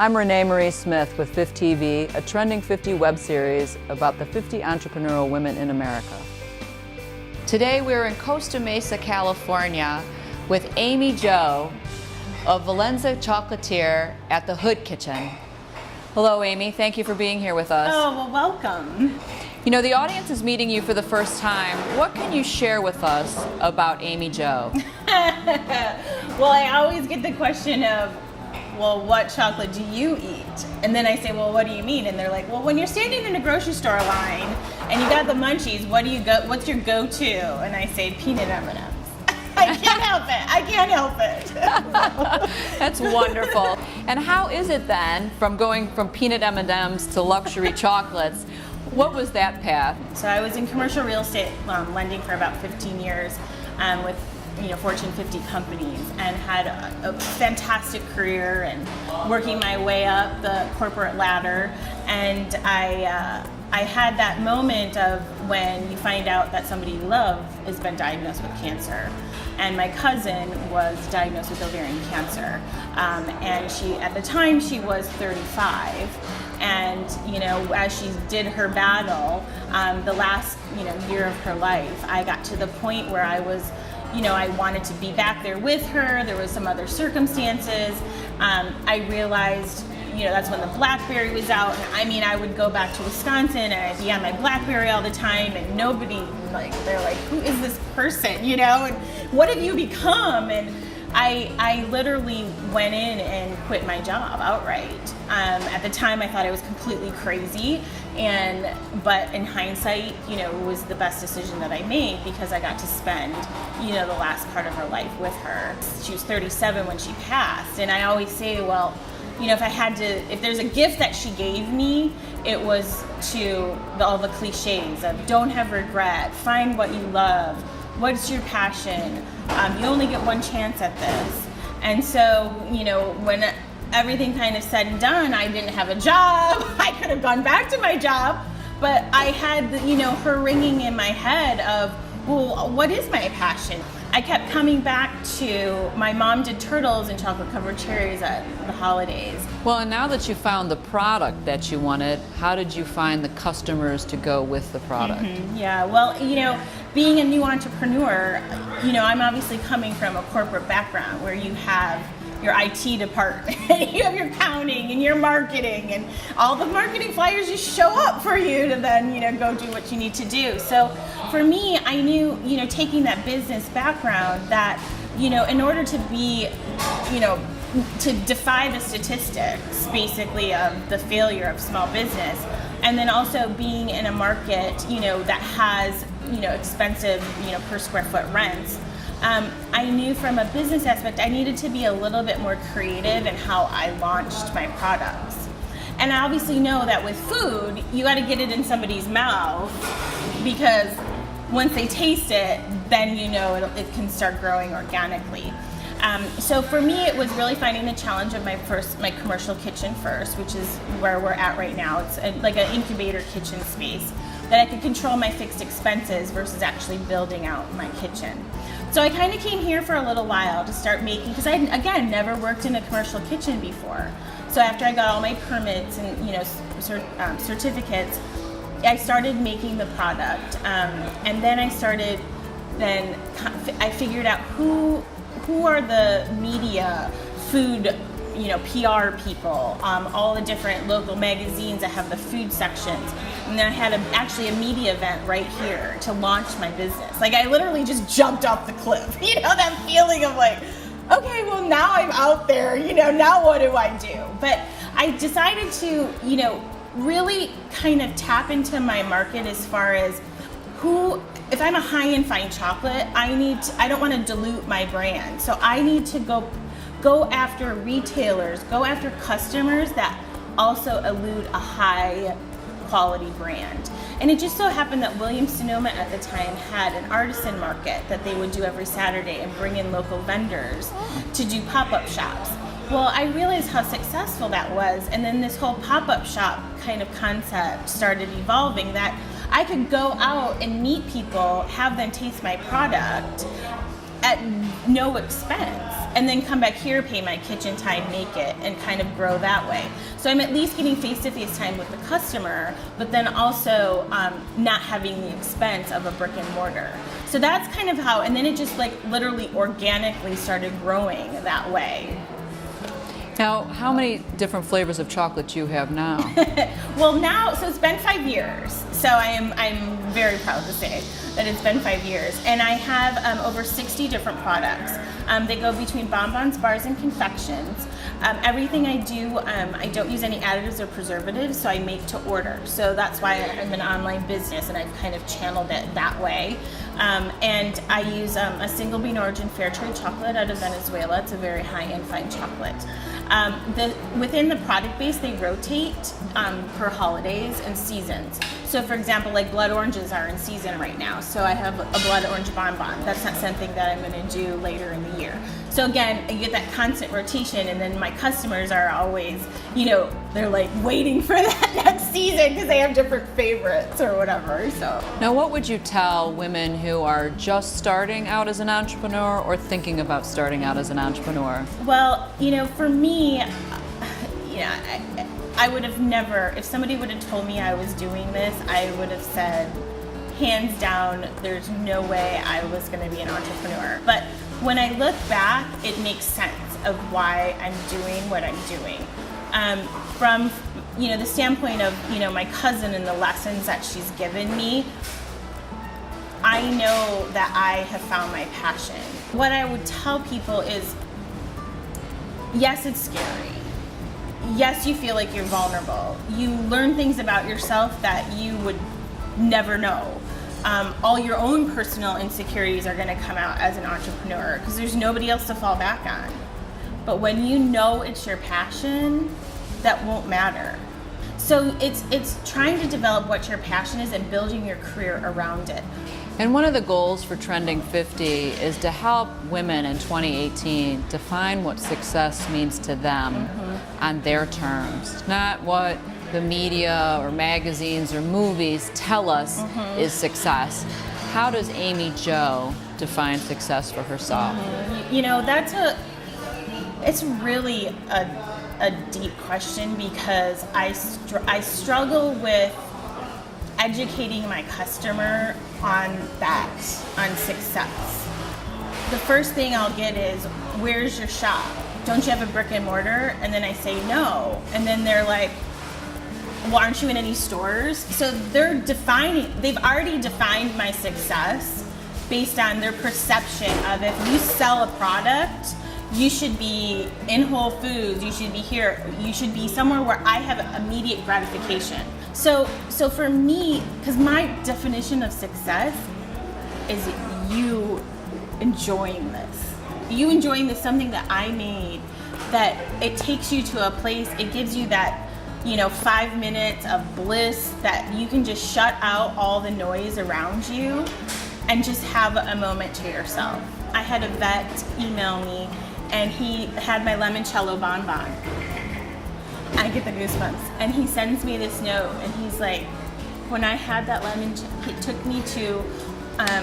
I'm Renee Marie Smith with FifTV, a trending 50 web series about the 50 entrepreneurial women in America. Today we're in Costa Mesa, California with Amy Jo of Valenza Chocolatier at the Hood Kitchen. Hello Amy, thank you for being here with us. Oh, well, welcome. You know, the audience is meeting you for the first time. What can you share with us about Amy Jo? Well, I always get the question of, well, what chocolate do you eat? And then I say, well, what do you mean? And they're like, well, when you're standing in a grocery store line and you got the munchies, what's your go-to? And I say peanut M&Ms. I can't help it. I can't help it. That's wonderful. And how is it then from going from peanut M&Ms to luxury chocolates? What was that path? So I was in commercial real estate lending for about 15 years with Fortune 50 companies, and had a fantastic career and working my way up the corporate ladder. And I had that moment of when you find out that somebody you love has been diagnosed with cancer. And my cousin was diagnosed with ovarian cancer. And at the time she was 35. And as she did her battle, the last year of her life, I got to the point where I was, I wanted to be back there with her. There was some other circumstances. I realized, that's when the BlackBerry was out. And I would go back to Wisconsin and I'd be on my BlackBerry all the time, and nobody, they're like, who is this person, and what have you become? And I literally went in and quit my job outright. At the time I thought I was completely crazy, but in hindsight, it was the best decision that I made, because I got to spend, the last part of her life with her. She was 37 when she passed, and I always say, well, if there's a gift that she gave me, it was to all the cliches of don't have regret, find what you love, what's your passion, you only get one chance at this. And so, when everything kind of said and done, I didn't have a job. I could have gone back to my job, but I had, her ringing in my head of, well, what is my passion? I kept coming back to, my mom did turtles and chocolate covered cherries at the holidays. Well, and now that you found the product that you wanted, how did you find the customers to go with the product? Yeah, well, being a new entrepreneur, I'm obviously coming from a corporate background where you have your IT department, you have your accounting and your marketing, and all the marketing flyers just show up for you to then, go do what you need to do. So for me, I knew, taking that business background that, in order to be, to defy the statistics, basically, of the failure of small business, and then also being in a market, that has, expensive, per square foot rents, I knew from a business aspect I needed to be a little bit more creative in how I launched my products. And I obviously know that with food, you got to get it in somebody's mouth, because once they taste it, then it can start growing organically. So for me, it was really finding the challenge of my commercial kitchen first, which is where we're at right now. It's like an incubator kitchen space that I could control my fixed expenses versus actually building out my kitchen. So I kind of came here for a little while to start making, because I, again, never worked in a commercial kitchen before. So after I got all my permits and certificates, I started making the product, and then I figured out who are the media, food, PR people, all the different local magazines that have the food sections. And then I had actually a media event right here to launch my business. I literally just jumped off the cliff, that feeling of okay, well now I'm out there, now what do I do? But I decided to, really kind of tap into my market as far as if I'm a high-end fine chocolate, I don't want to dilute my brand. So I need to go after retailers, go after customers that also elude a high quality brand. And it just so happened that Williams-Sonoma at the time had an artisan market that they would do every Saturday and bring in local vendors to do pop-up shops. Well, I realized how successful that was, and then this whole pop-up shop kind of concept started evolving, that I could go out and meet people, have them taste my product at no expense. and then come back here, pay my kitchen time, make it, and kind of grow that way. So I'm at least getting face-to-face time with the customer, but then also not having the expense of a brick and mortar. So that's kind of how, and then it just like literally organically started growing that way. Now, how many different flavors of chocolate do you have now? Well, now, so it's been 5 years. So I'm very proud to say that it's been 5 years. And I have over 60 different products. They go between bonbons, bars, and confections. Everything I do, I don't use any additives or preservatives, so I make to order. So that's why I'm an online business, and I've kind of channeled it that way. And I use a single bean origin fair trade chocolate out of Venezuela. It's a very high-end fine chocolate. Within the product base, they rotate per holidays and seasons. So for example, like blood oranges are in season right now. So I have a blood orange bonbon. That's not something that I'm gonna do later in the year. So again, you get that constant rotation, and then my customers are always, you know, they're like waiting for that next season because they have different favorites or whatever, so. Now, what would you tell women who are just starting out as an entrepreneur or thinking about starting out as an entrepreneur? Well, you know, for me, I would have never, if somebody would have told me I was doing this, I would have said, hands down, there's no way I was going to be an entrepreneur. But when I look back, it makes sense of why I'm doing what I'm doing. From, you know, the standpoint of, you know, my cousin and the lessons that she's given me, I know that I have found my passion. What I would tell people is, yes, it's scary. Yes, you feel like you're vulnerable. You learn things about yourself that you would never know. All your own personal insecurities are going to come out as an entrepreneur because there's nobody else to fall back on. But when you know it's your passion, that won't matter. So it's trying to develop what your passion is and building your career around it. And one of the goals for Trending 50 is to help women in 2018 define what success means to them on their terms, not what the media or magazines or movies tell us is success. How does Amy Jo define success for herself? You know, it's really a deep question because I struggle with educating my customer on success. The first thing I'll get is, where's your shop? Don't you have a brick and mortar? And then I say no. And then they're like, well, aren't you in any stores? So they've already defined my success based on their perception of, if you sell a product, you should be in Whole Foods, you should be here, you should be somewhere where I have immediate gratification. So for me, because my definition of success is you enjoying this. You enjoying this, something that I made, that it takes you to a place, it gives you that, you know, 5 minutes of bliss that you can just shut out all the noise around you and just have a moment to yourself. I had a vet email me and he had my limoncello bonbon. I get the goosebumps. And he sends me this note and he's like, when I had that he took me to, I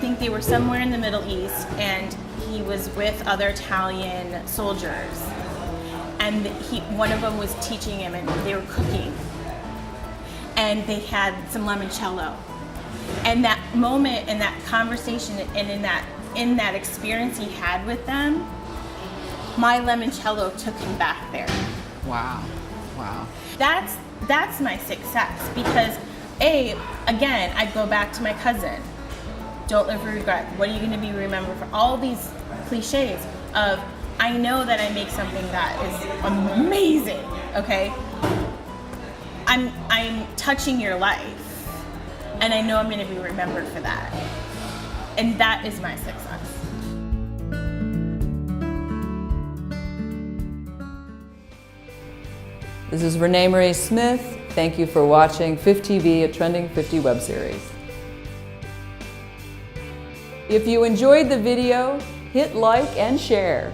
think they were somewhere in the Middle East, and he was with other Italian soldiers. And one of them was teaching him, and they were cooking. And they had some limoncello. And that moment and that conversation and in that experience he had with them, my limoncello took him back there. Wow, wow. That's my success, because again, I go back to my cousin. Don't live with regret. What are you going to be remembered for? All these cliches of, I know that I make something that is amazing, okay? I'm touching your life, and I know I'm going to be remembered for that. And that is my success. This is Renee Marie Smith. Thank you for watching FifTV, a Trending 50 web series. If you enjoyed the video, hit like and share.